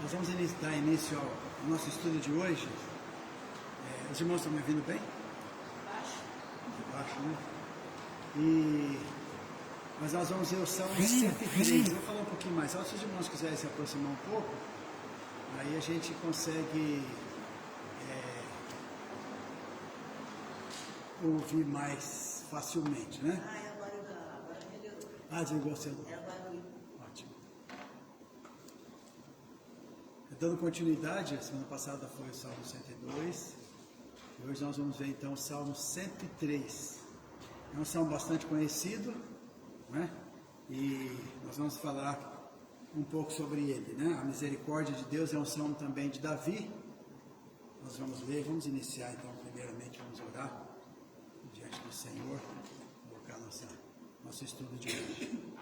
Nós vamos dar início ao nosso estudo de hoje. Os irmãos estão me ouvindo bem? Baixo, né? Mas nós vamos ver o Salmo 103. Eu vou falar um pouquinho mais alto. Se os irmãos quiserem se aproximar um pouco, aí a gente consegue ouvir mais facilmente, né? Agora melhorou. Desligou o celular. É o barulho. Ótimo. Dando continuidade, a semana passada foi o Salmo 102, e hoje nós vamos ver então o Salmo 103. É um salmo bastante conhecido, né? E nós vamos falar um pouco sobre ele, né? A misericórdia de Deus é um salmo também de Davi. Nós vamos ler, vamos iniciar então, primeiramente vamos orar diante do Senhor, colocar nosso estudo de hoje.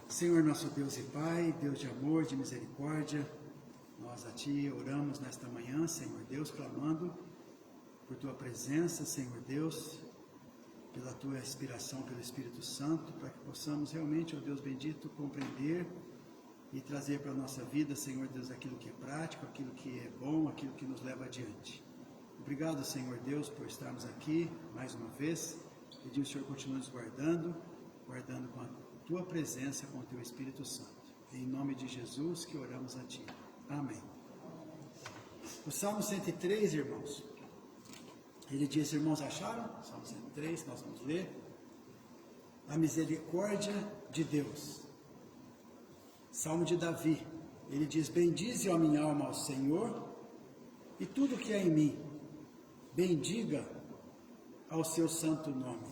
Senhor nosso Deus e Pai, Deus de amor, de misericórdia, nós a Ti oramos nesta manhã, Senhor Deus, clamando por Tua presença, Senhor Deus, pela Tua inspiração, pelo Espírito Santo, para que possamos realmente, ó Deus bendito, compreender e trazer para a nossa vida, Senhor Deus, aquilo que é prático, aquilo que é bom, aquilo que nos leva adiante. Obrigado, Senhor Deus, por estarmos aqui mais uma vez. Pedimos, Senhor, continue nos guardando com a Tua presença, com o Teu Espírito Santo. Em nome de Jesus que oramos a Ti. Amém. O Salmo 103, irmãos, ele diz, irmãos, acharam? Salmo 103, nós vamos ler. A misericórdia de Deus. Salmo de Davi. Ele diz, bendize a minha alma ao Senhor e tudo que há em mim, bendiga ao seu santo nome.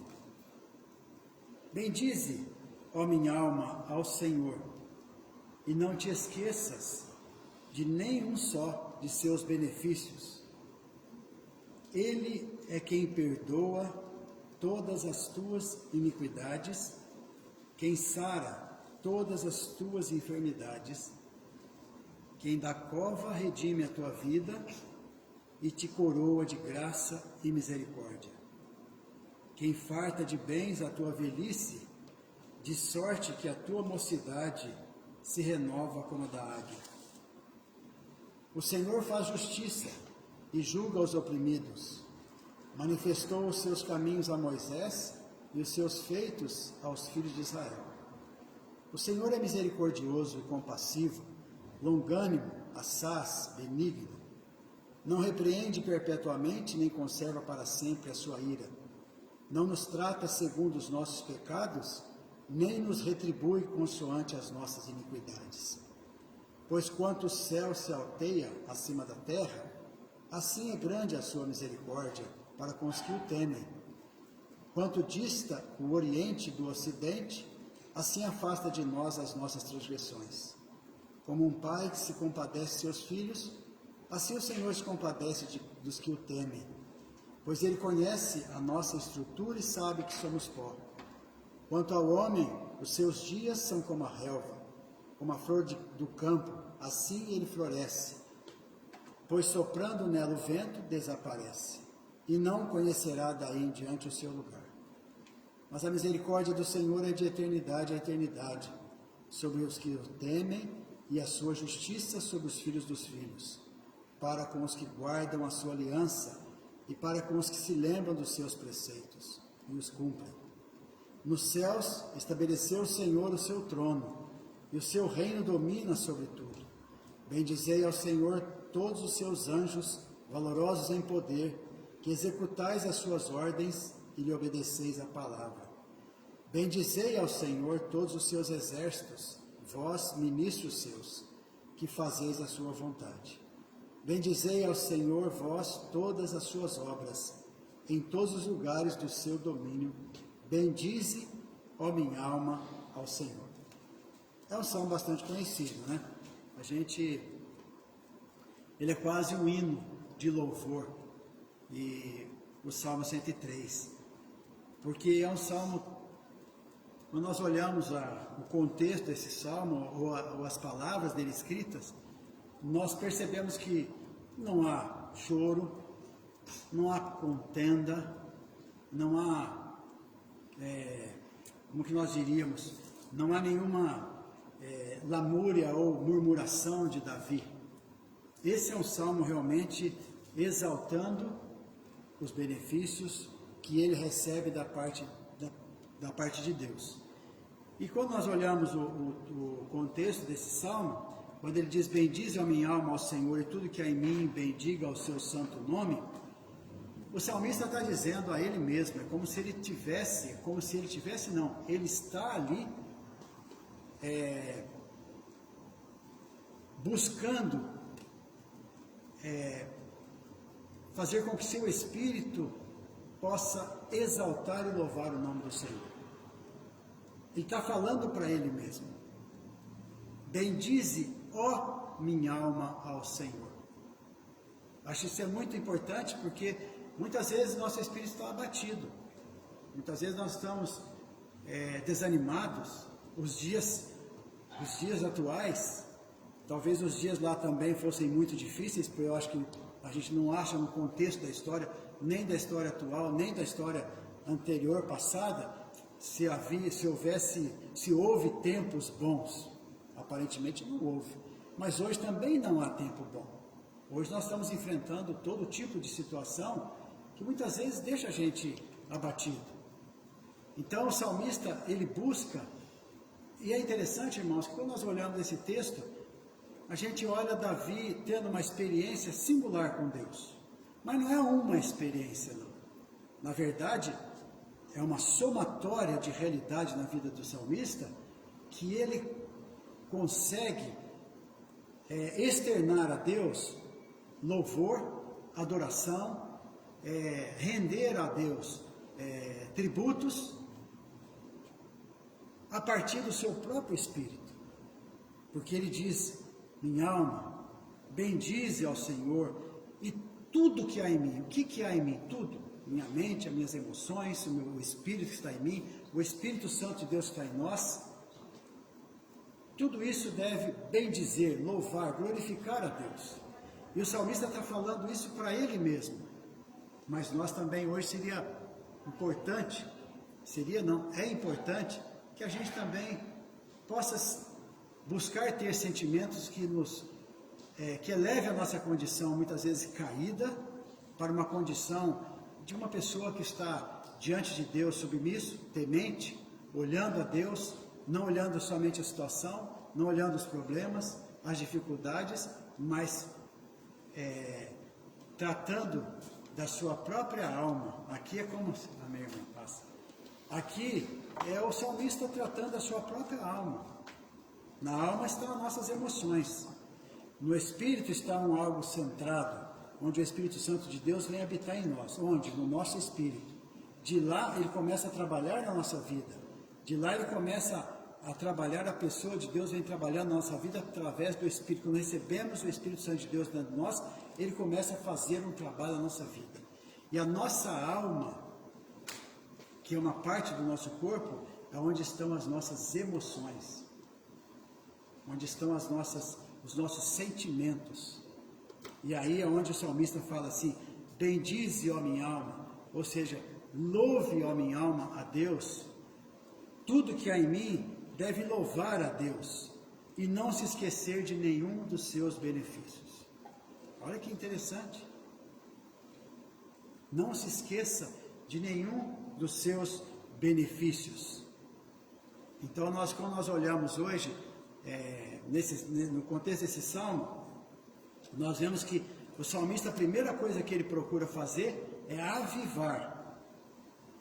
Bendize, ó minha alma, ao Senhor, e não te esqueças de nenhum só de seus benefícios. Ele é quem perdoa todas as tuas iniquidades, quem sara todas as tuas enfermidades, quem da cova redime a tua vida e te coroa de graça e misericórdia. Quem farta de bens a tua velhice, de sorte que a tua mocidade se renova como a da águia. O Senhor faz justiça e julga os oprimidos. Manifestou os seus caminhos a Moisés e os seus feitos aos filhos de Israel. O Senhor é misericordioso e compassivo, longânimo, assaz, benigno. Não repreende perpetuamente, nem conserva para sempre a sua ira. Não nos trata segundo os nossos pecados, nem nos retribui consoante as nossas iniquidades. Pois quanto o céu se alteia acima da terra, assim é grande a sua misericórdia para com os que o temem. Quanto dista o oriente do ocidente, assim afasta de nós as nossas transgressões. Como um pai que se compadece de seus filhos, assim o Senhor se compadece dos que o temem. Pois Ele conhece a nossa estrutura e sabe que somos pó. Quanto ao homem, os seus dias são como a relva, como a flor do campo, assim ele floresce. Pois soprando nela o vento, desaparece, e não conhecerá daí em diante o seu lugar. Mas a misericórdia do Senhor é de eternidade a eternidade, sobre os que o temem, e a sua justiça sobre os filhos dos filhos, para com os que guardam a sua aliança, e para com os que se lembram dos seus preceitos, e os cumprem. Nos céus estabeleceu o Senhor o seu trono, e o seu reino domina sobre tudo. Bendizei ao Senhor todos os seus anjos, valorosos em poder, que executais as suas ordens e lhe obedeceis a palavra. Bendizei ao Senhor todos os seus exércitos, vós, ministros seus, que fazeis a sua vontade. Bendizei ao Senhor vós todas as suas obras, em todos os lugares do seu domínio. Bendize, ó minha alma, ao Senhor. É um salmo bastante conhecido, né? Ele é quase um hino de louvor, e o Salmo 103, porque é um salmo, quando nós olhamos o contexto desse salmo, ou as palavras dele escritas, nós percebemos que não há choro, não há contenda, não há, como que nós diríamos, não há nenhuma lamúria ou murmuração de Davi. Esse é um salmo realmente exaltando os benefícios que ele recebe da parte de Deus. E quando nós olhamos o contexto desse salmo, quando ele diz: bendize a minha alma ao Senhor e tudo que há em mim, bendiga ao seu santo nome, o salmista está dizendo a ele mesmo, é como se ele tivesse, ele está ali buscando fazer com que seu espírito possa exaltar e louvar o nome do Senhor. Ele está falando para ele mesmo: bendize, ó minha alma, ao Senhor. Acho isso é muito importante, porque muitas vezes nosso espírito está abatido, muitas vezes nós estamos desanimados. Os dias atuais, talvez os dias lá também fossem muito difíceis, porque eu acho que a gente não acha no contexto da história, nem da história atual, nem da história anterior, passada, se houve tempos bons. Aparentemente não houve, mas hoje também não há tempo bom. Hoje nós estamos enfrentando todo tipo de situação que muitas vezes deixa a gente abatido. Então o salmista, ele busca, e é interessante, irmãos, que quando nós olhamos esse texto, a gente olha Davi tendo uma experiência singular com Deus. Mas não é uma experiência, não. Na verdade, é uma somatória de realidade na vida do salmista, que ele consegue externar a Deus louvor, adoração, render a Deus tributos, a partir do seu próprio espírito. Porque ele diz: minha alma, bendize ao Senhor e tudo que há em mim. O que há em mim? Tudo. Minha mente, as minhas emoções, o meu espírito que está em mim, o Espírito Santo de Deus que está em nós. Tudo isso deve bendizer, louvar, glorificar a Deus. E o salmista está falando isso para ele mesmo. Mas nós também hoje seria importante, é importante que a gente também possa buscar ter sentimentos que eleve a nossa condição, muitas vezes caída, para uma condição de uma pessoa que está diante de Deus submisso, temente, olhando a Deus, não olhando somente a situação, não olhando os problemas, as dificuldades, mas tratando da sua própria alma. Aqui é como... Amém, irmão? Passa. Aqui é o salmista tratando da sua própria alma. Na alma estão as nossas emoções. No espírito está algo centrado, onde o Espírito Santo de Deus vem habitar em nós. Onde? No nosso espírito. De lá ele começa a trabalhar na nossa vida. De lá ele começa a trabalhar, a pessoa de Deus vem trabalhar na nossa vida através do Espírito. Quando recebemos o Espírito Santo de Deus dentro de nós, ele começa a fazer um trabalho na nossa vida. E a nossa alma, que é uma parte do nosso corpo, é onde estão as nossas emoções, onde estão os nossos sentimentos. E aí é onde o salmista fala assim: bendize, ó minha alma, ou seja, louve, ó minha alma, a Deus. Tudo que há em mim deve louvar a Deus e não se esquecer de nenhum dos seus benefícios. Olha que interessante. Não se esqueça de nenhum dos seus benefícios. Então, quando nós olhamos hoje, no contexto desse salmo, nós vemos que o salmista, a primeira coisa que ele procura fazer é avivar.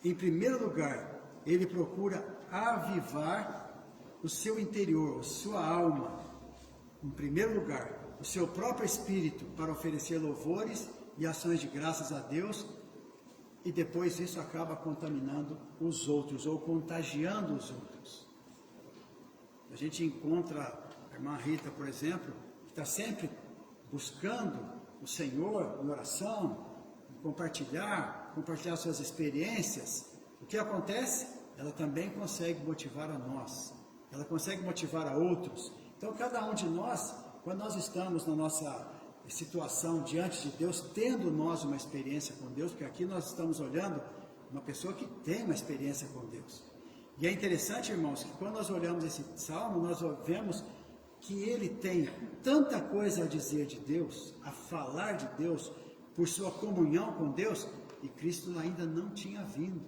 Em primeiro lugar, ele procura avivar o seu interior, a sua alma. Em primeiro lugar, o seu próprio espírito, para oferecer louvores e ações de graças a Deus. E depois isso acaba contaminando os outros, ou contagiando os outros. A gente encontra a irmã Rita, por exemplo, que está sempre buscando o Senhor em oração, compartilhar suas experiências. O que acontece? Ela também consegue motivar a nós, ela consegue motivar a outros. Então cada um de nós, quando nós estamos na nossa situação diante de Deus, tendo nós uma experiência com Deus, porque aqui nós estamos olhando uma pessoa que tem uma experiência com Deus, E é interessante, irmãos, que quando nós olhamos esse salmo, nós vemos que ele tem tanta coisa a dizer de Deus, a falar de Deus, por sua comunhão com Deus, e Cristo ainda não tinha vindo.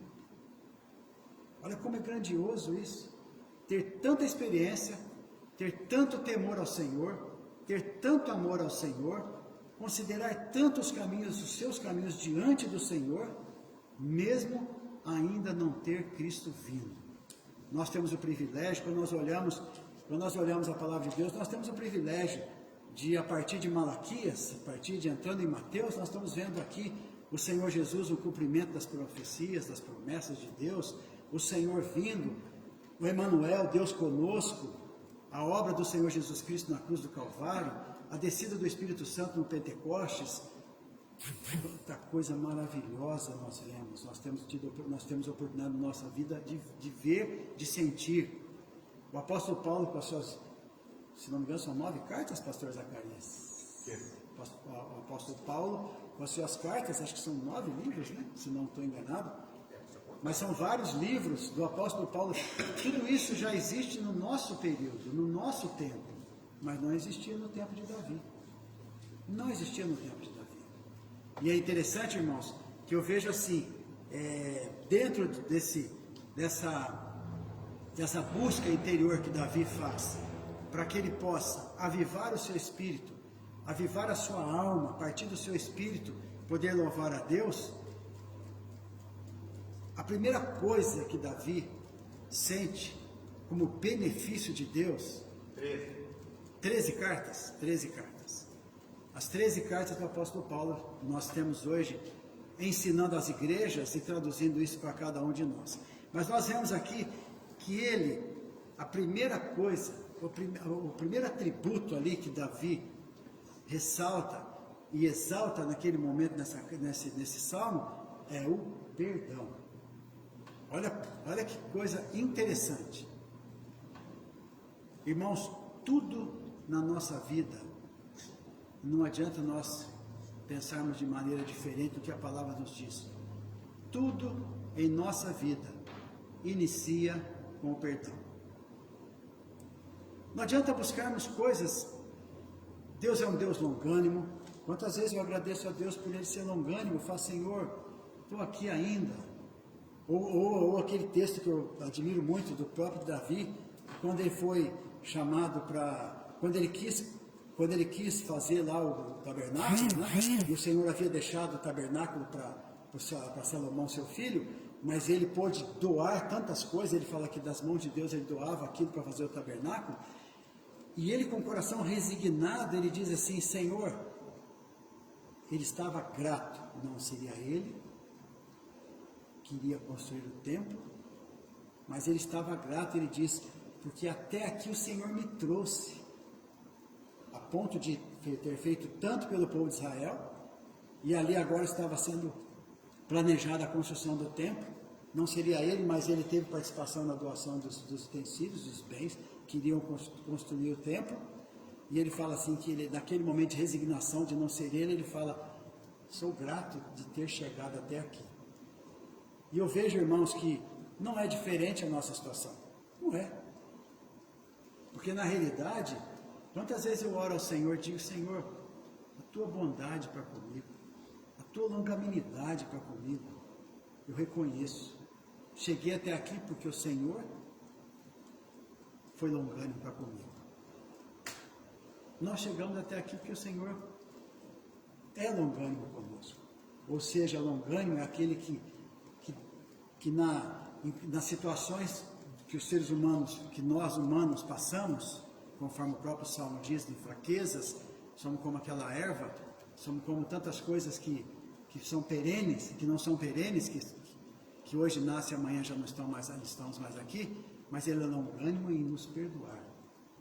Olha como é grandioso isso, ter tanta experiência, ter tanto temor ao Senhor, ter tanto amor ao Senhor, considerar tantos caminhos, os seus caminhos diante do Senhor, mesmo ainda não ter Cristo vindo. Nós temos o privilégio, quando nós olhamos a palavra de Deus, nós temos o privilégio de, a partir de Malaquias, a partir de entrando em Mateus, nós estamos vendo aqui o Senhor Jesus, o cumprimento das profecias, das promessas de Deus, o Senhor vindo, o Emanuel, Deus conosco, a obra do Senhor Jesus Cristo na cruz do Calvário, a descida do Espírito Santo no Pentecostes. Quanta coisa maravilhosa nós vemos, nós temos oportunidade na nossa vida de ver, de sentir. O apóstolo Paulo, com as suas, se não me engano, são 9 cartas, pastor Zacarias? O apóstolo Paulo, com as suas cartas, acho que são 9 livros, né? Se não estou enganado, mas são vários livros do apóstolo Paulo. Tudo isso já existe no nosso período, no nosso tempo, mas não existia no tempo de Davi. Não existia no tempo de Davi. E é interessante, irmãos, que eu vejo assim, dentro dessa busca interior que Davi faz, para que ele possa avivar o seu espírito, avivar a sua alma, a partir do seu espírito, poder louvar a Deus. A primeira coisa que Davi sente como benefício de Deus, 13 cartas. As 13 cartas do apóstolo Paulo, nós temos hoje, ensinando as igrejas e traduzindo isso para cada um de nós. Mas nós vemos aqui que ele, a primeira coisa, o primeiro atributo ali que Davi ressalta e exalta naquele momento, nesse salmo, é o perdão. Olha que coisa interessante. Irmãos, tudo na nossa vida, não adianta nós pensarmos de maneira diferente do que a palavra nos diz. Tudo em nossa vida inicia com o perdão. Não adianta buscarmos coisas. Deus é um Deus longânimo. Quantas vezes eu agradeço a Deus por Ele ser longânimo? Eu falo, Senhor, estou aqui ainda. Ou aquele texto que eu admiro muito do próprio Davi, quando ele foi chamado para, quando ele quis fazer lá o tabernáculo, né? E o Senhor havia deixado o tabernáculo para Salomão, seu filho, mas ele pôde doar tantas coisas. Ele fala que das mãos de Deus ele doava aquilo para fazer o tabernáculo, e ele, com o coração resignado, ele diz assim: Senhor, ele estava grato, não seria ele que iria construir o templo, mas ele estava grato. Ele diz: porque até aqui o Senhor me trouxe, a ponto de ter feito tanto pelo povo de Israel, e ali agora estava sendo planejada a construção do templo. Não seria ele, mas ele teve participação na doação dos utensílios, dos bens que iriam construir o templo. E ele fala assim, que ele, naquele momento de resignação de não ser ele fala: sou grato de ter chegado até aqui. E eu vejo, irmãos, que não é diferente a nossa situação. Não é. Porque na realidade, quantas vezes eu oro ao Senhor e digo: Senhor, a tua bondade para comigo, a tua longanimidade para comigo, eu reconheço. Cheguei até aqui porque o Senhor foi longânimo para comigo. Nós chegamos até aqui porque o Senhor é longânimo conosco. Ou seja, longânimo é aquele que nas situações que os seres humanos, que nós humanos passamos, conforme o próprio Salmo diz, de fraquezas, somos como aquela erva, somos como tantas coisas que são perenes, que não são perenes, que hoje nasce e amanhã já não estamos mais aqui, mas Ele é longânimo em nos perdoar,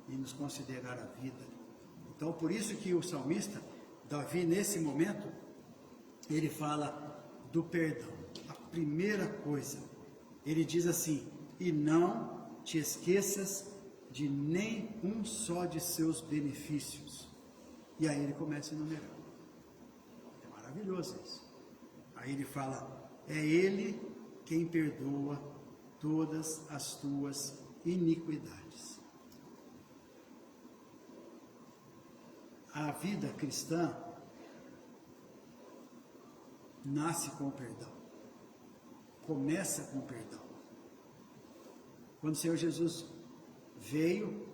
em nos considerar a vida. Então, por isso que o salmista, Davi, nesse momento, ele fala do perdão. A primeira coisa, ele diz assim: e não te esqueças de nenhum só de seus benefícios. E aí ele começa a enumerar. É maravilhoso isso. Aí ele fala: é Ele quem perdoa todas as tuas iniquidades. A vida cristã nasce com o perdão, começa com o perdão. Quando o Senhor Jesus veio,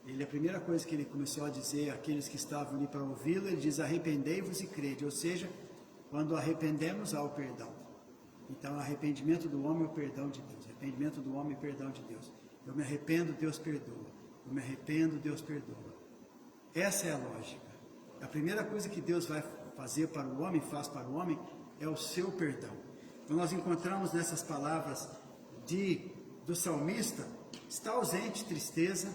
a primeira coisa que ele começou a dizer àqueles que estavam ali para ouvi-lo, ele diz: arrependei-vos e crede, ou seja, quando arrependemos há o perdão. Então, arrependimento do homem é o perdão de Deus, arrependimento do homem é o perdão de Deus. Eu me arrependo, Deus perdoa, eu me arrependo, Deus perdoa. Essa é a lógica. A primeira coisa que Deus vai fazer para o homem, faz para o homem, é o seu perdão. Então nós encontramos nessas palavras do salmista, está ausente tristeza.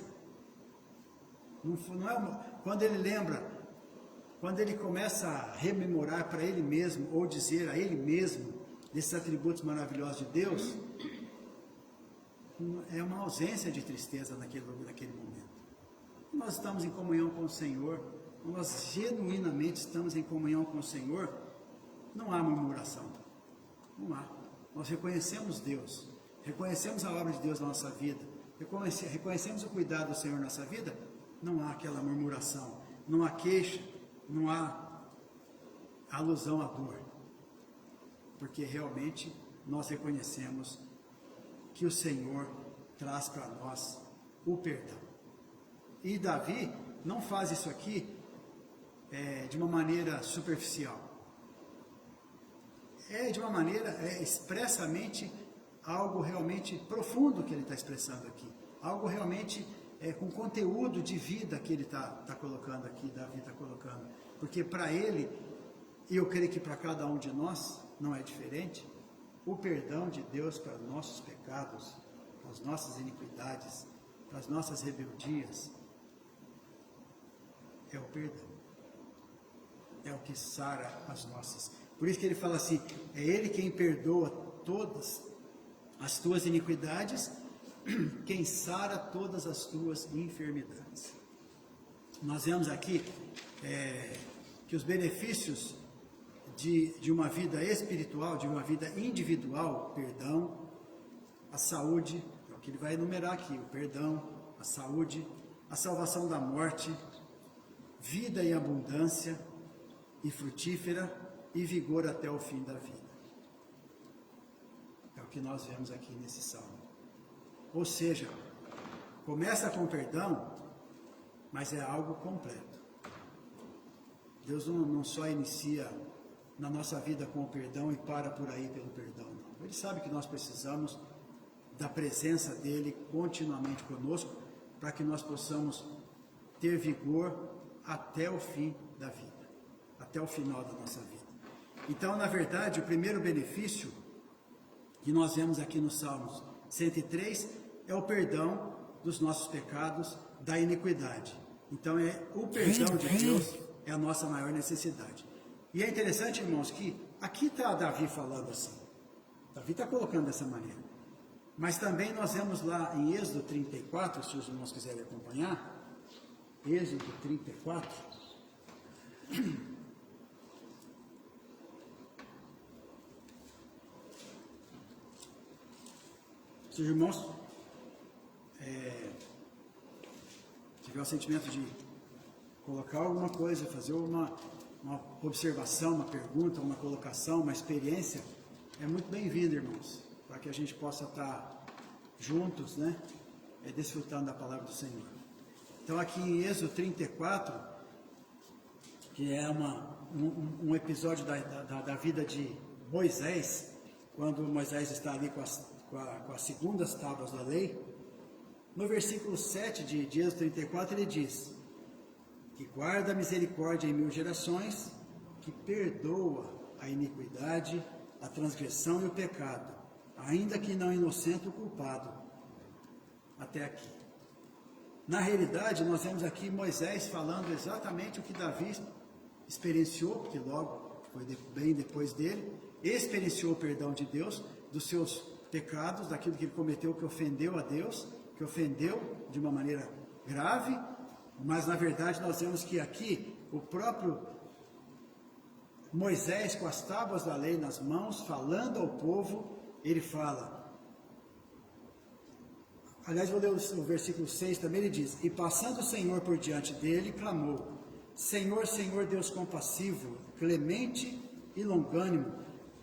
Não é quando ele lembra, quando ele começa a rememorar para ele mesmo, ou dizer a ele mesmo, desses atributos maravilhosos de Deus, é uma ausência de tristeza naquele momento. Nós estamos em comunhão com o Senhor, nós genuinamente estamos em comunhão com o Senhor, não há murmuração, não há. Nós reconhecemos Deus, reconhecemos a obra de Deus na nossa vida, reconhecemos o cuidado do Senhor na nossa vida, não há aquela murmuração, não há queixa, não há alusão à dor, porque realmente nós reconhecemos que o Senhor traz para nós o perdão. E Davi não faz isso aqui de uma maneira superficial. De uma maneira expressamente algo realmente profundo que ele está expressando aqui. Algo realmente com conteúdo de vida que ele está colocando aqui, Davi está colocando. Porque para ele, e eu creio que para cada um de nós não é diferente, o perdão de Deus para os nossos pecados, para as nossas iniquidades, para as nossas rebeldias, é o perdão. É o que sara as nossas. Por isso que ele fala assim, é ele quem perdoa todas as tuas iniquidades, quem sara todas as tuas enfermidades. Nós vemos aqui que os benefícios de uma vida espiritual, de uma vida individual, perdão, a saúde, é o que ele vai enumerar aqui, o perdão, a saúde, a salvação da morte, vida e abundância, e frutífera, e vigor até o fim da vida. É o que nós vemos aqui nesse salmo. Ou seja, começa com perdão, mas é algo completo. Deus não só inicia na nossa vida com o perdão e para por aí pelo perdão, não. Ele sabe que nós precisamos da presença dele continuamente conosco, para que nós possamos ter vigor até o fim da vida, até o final da nossa vida. Então, na verdade, o primeiro benefício que nós vemos aqui no Salmos 103 é o perdão dos nossos pecados, da iniquidade. Então, o perdão de Deus é a nossa maior necessidade. E é interessante, irmãos, que aqui está Davi falando assim. Davi está colocando dessa maneira. Mas também nós vemos lá em Êxodo 34, se os irmãos quiserem acompanhar, Êxodo 34. Se os irmãos tiver o sentimento de colocar alguma coisa, fazer uma observação, uma pergunta, uma colocação, uma experiência, é muito bem-vindo, irmãos, para que a gente possa estar juntos, né, desfrutando da palavra do Senhor. Então aqui em Êxodo 34, que é um episódio da vida de Moisés, quando Moisés está ali com as segundas tábuas da lei, no versículo 7 de Êxodo 34, ele diz que guarda a misericórdia em 1000 gerações, que perdoa a iniquidade, a transgressão e o pecado, ainda que não inocente o culpado. Até aqui. Na realidade, nós vemos aqui Moisés falando exatamente o que Davi experienciou, porque logo foi bem depois dele, experienciou o perdão de Deus dos seus pecados, daquilo que ele cometeu que ofendeu a Deus, que ofendeu de uma maneira grave, mas na verdade nós vemos que aqui o próprio Moisés, com as tábuas da lei nas mãos, falando ao povo, ele fala Aliás, vou ler o versículo 6 também, ele diz: E passando o Senhor por diante dele, clamou: Senhor, Senhor, Deus compassivo, clemente e longânimo,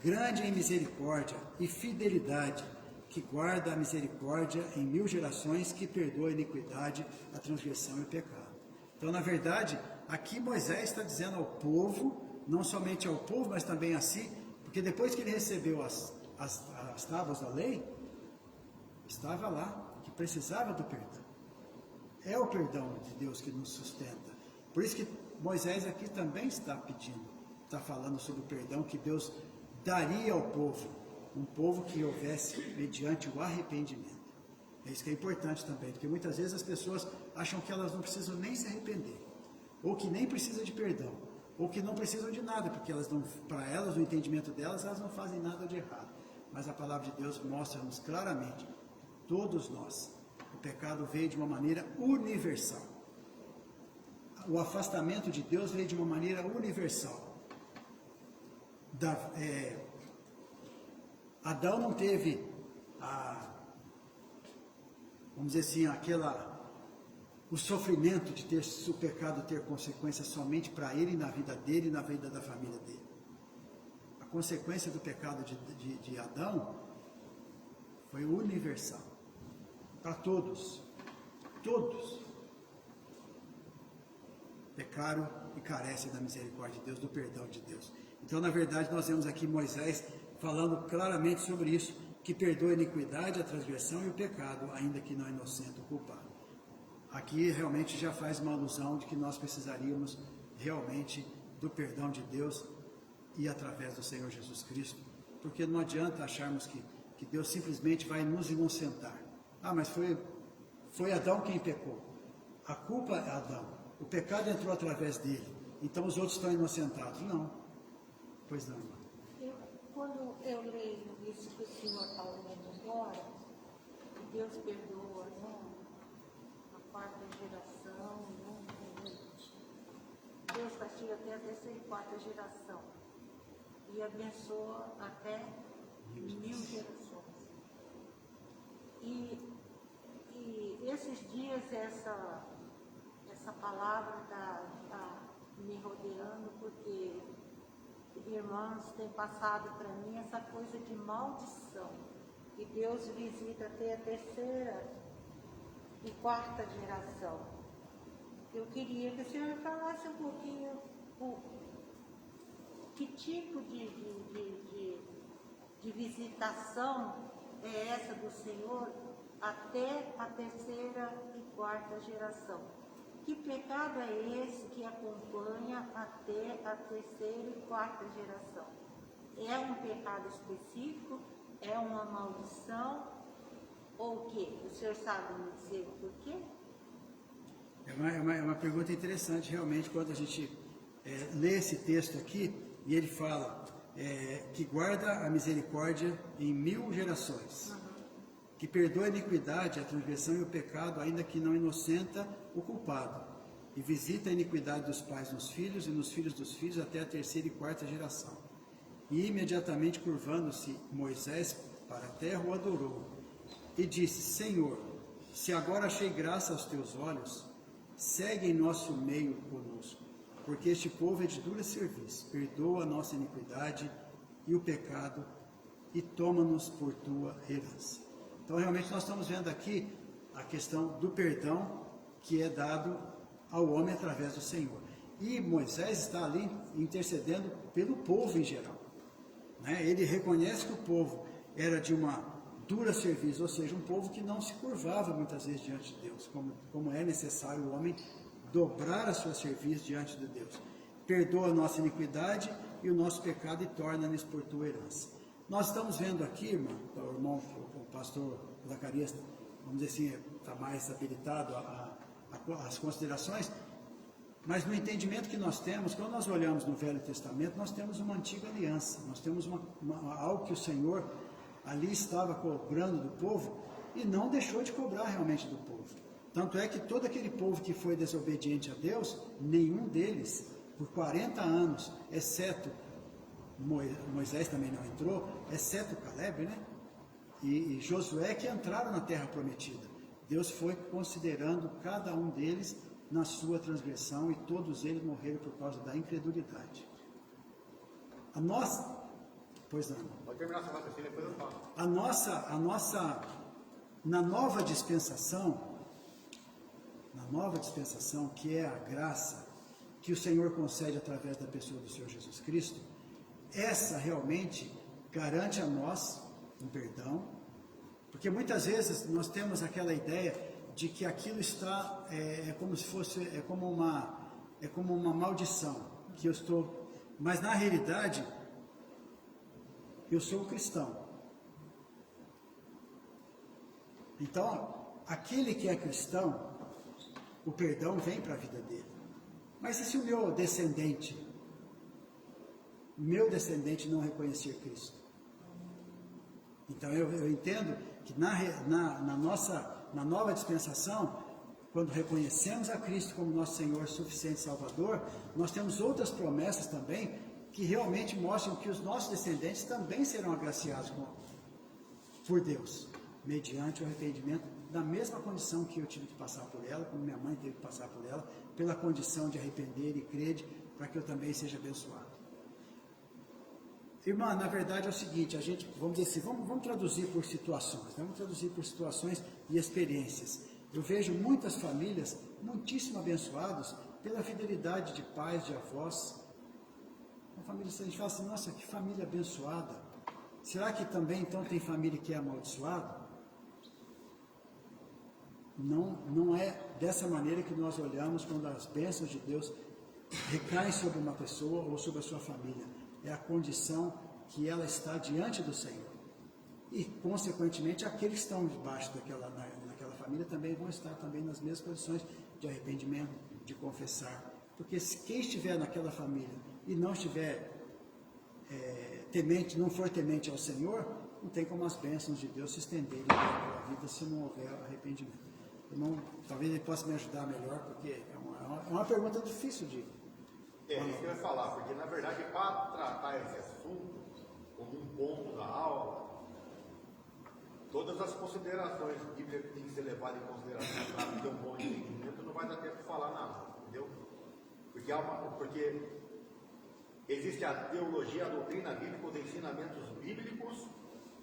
grande em misericórdia e fidelidade, que guarda a misericórdia em 1000 gerações, que perdoa a iniquidade, a transgressão e o pecado. Então, na verdade, aqui Moisés está dizendo ao povo, não somente ao povo, mas também a si, porque depois que ele recebeu as tábuas da lei, estava lá, que precisava do perdão. É o perdão de Deus que nos sustenta. Por isso que Moisés aqui também está pedindo, está falando sobre o perdão que Deus daria ao povo, um povo que houvesse mediante o arrependimento. É isso que é importante também, porque muitas vezes as pessoas acham que elas não precisam nem se arrepender, ou que nem precisam de perdão, ou que não precisam de nada, porque elas não, para elas, no entendimento delas, elas não fazem nada de errado. Mas a palavra de Deus mostra-nos claramente, todos nós, o pecado veio de uma maneira universal. O afastamento de Deus veio de uma maneira universal. Adão não teve vamos dizer assim, o sofrimento de ter o pecado ter consequências somente para ele, na vida dele e na vida da família dele. A consequência do pecado de Adão foi universal, para todos. Todos pecaram e carecem da misericórdia de Deus, do perdão de Deus. Então, na verdade, nós vemos aqui Moisés falando claramente sobre isso, que perdoa a iniquidade, a transgressão e o pecado, ainda que não inocente o culpado. Aqui realmente já faz uma alusão de que nós precisaríamos realmente do perdão de Deus e através do Senhor Jesus Cristo, porque não adianta acharmos que Deus simplesmente vai nos inocentar. Mas foi Adão quem pecou. A culpa é Adão. O pecado entrou através dele. Então os outros estão inocentados. Não. Pois não, irmã. Quando eu leio isso que o senhor está lendo agora, que Deus perdoa, né? A quarta geração, né? Deus castiga até a terceira e quarta geração e abençoa até 1000 gerações. E esses dias essa palavra está me rodeando, porque irmãos têm passado para mim essa coisa de maldição, que Deus visita até a terceira e quarta geração. Eu queria que o senhor falasse um pouquinho que tipo de visitação é essa do Senhor até a terceira e quarta geração. Que pecado é esse que acompanha até a terceira e quarta geração? É um pecado específico? É uma maldição? Ou o quê? O senhor sabe me dizer o porquê? É uma pergunta interessante, realmente, quando a gente lê esse texto aqui, e ele fala que guarda a misericórdia em 1000 gerações, que perdoa a iniquidade, a transgressão e o pecado, ainda que não inocenta o culpado, e visita a iniquidade dos pais nos filhos e nos filhos dos filhos até a terceira e quarta geração. E imediatamente curvando-se Moisés para a terra, o adorou, e disse: Senhor, se agora achei graça aos teus olhos, segue em nosso meio conosco, porque este povo é de dura serviço, perdoa a nossa iniquidade e o pecado, e toma-nos por tua herança. Então, realmente, nós estamos vendo aqui a questão do perdão que é dado ao homem através do Senhor. E Moisés está ali intercedendo pelo povo em geral. Né? Ele reconhece que o povo era de uma dura serviço, ou seja, um povo que não se curvava muitas vezes diante de Deus, como é necessário o homem dobrar a sua serviço diante de Deus. Perdoa a nossa iniquidade e o nosso pecado e torna-nos por tua herança. Nós estamos vendo aqui, o pastor Zacarias, vamos dizer assim, está mais habilitado às considerações, mas no entendimento que nós temos, quando nós olhamos no Velho Testamento, nós temos uma antiga aliança, nós temos algo que o Senhor ali estava cobrando do povo e não deixou de cobrar realmente do povo. Tanto é que todo aquele povo que foi desobediente a Deus, nenhum deles, por 40 anos, exceto Moisés também não entrou, exceto Caleb, né? E Josué, que entraram na terra prometida. Deus foi considerando cada um deles na sua transgressão, e todos eles morreram por causa da incredulidade. A nossa, pois não. Pode terminar essa raciocínio, depois eu falo. Na nova dispensação, que é a graça que o Senhor concede através da pessoa do Senhor Jesus Cristo, essa realmente garante a nós um perdão, porque muitas vezes nós temos aquela ideia de que aquilo está como se fosse como uma maldição que eu estou, mas na realidade eu sou um cristão. Então, aquele que é cristão, o perdão vem para a vida dele. Mas e se o meu descendente não reconhecer Cristo? Então eu entendo que na nova dispensação, quando reconhecemos a Cristo como nosso Senhor suficiente Salvador, nós temos outras promessas também que realmente mostram que os nossos descendentes também serão agraciados por Deus, mediante o arrependimento, da mesma condição que eu tive que passar por ela, como minha mãe teve que passar por ela, pela condição de arrepender e crer, para que eu também seja abençoado. Irmã, na verdade é o seguinte, a gente, vamos dizer assim, vamos traduzir por situações, né? Vamos traduzir por situações e experiências. Eu vejo muitas famílias muitíssimo abençoadas pela fidelidade de pais, de avós. Uma família, a gente fala assim, nossa, que família abençoada. Será que também então tem família que é amaldiçoada? Não é dessa maneira que nós olhamos quando as bênçãos de Deus recaem sobre uma pessoa ou sobre a sua família. É a condição que ela está diante do Senhor. E, consequentemente, aqueles que estão debaixo naquela família também vão estar também nas mesmas condições de arrependimento, de confessar. Porque quem estiver naquela família e não estiver temente, não for temente ao Senhor, não tem como as bênçãos de Deus se estenderem pela vida se não houver arrependimento. Irmão, talvez ele possa me ajudar melhor, porque é uma pergunta difícil de... Isso que eu ia falar, porque na verdade para tratar esse assunto como um ponto da aula, todas as considerações bíblicas que tem que ser levadas em consideração para ter um bom entendimento, não vai dar tempo de falar nada, entendeu? Porque existe a teologia, a doutrina bíblica, os ensinamentos bíblicos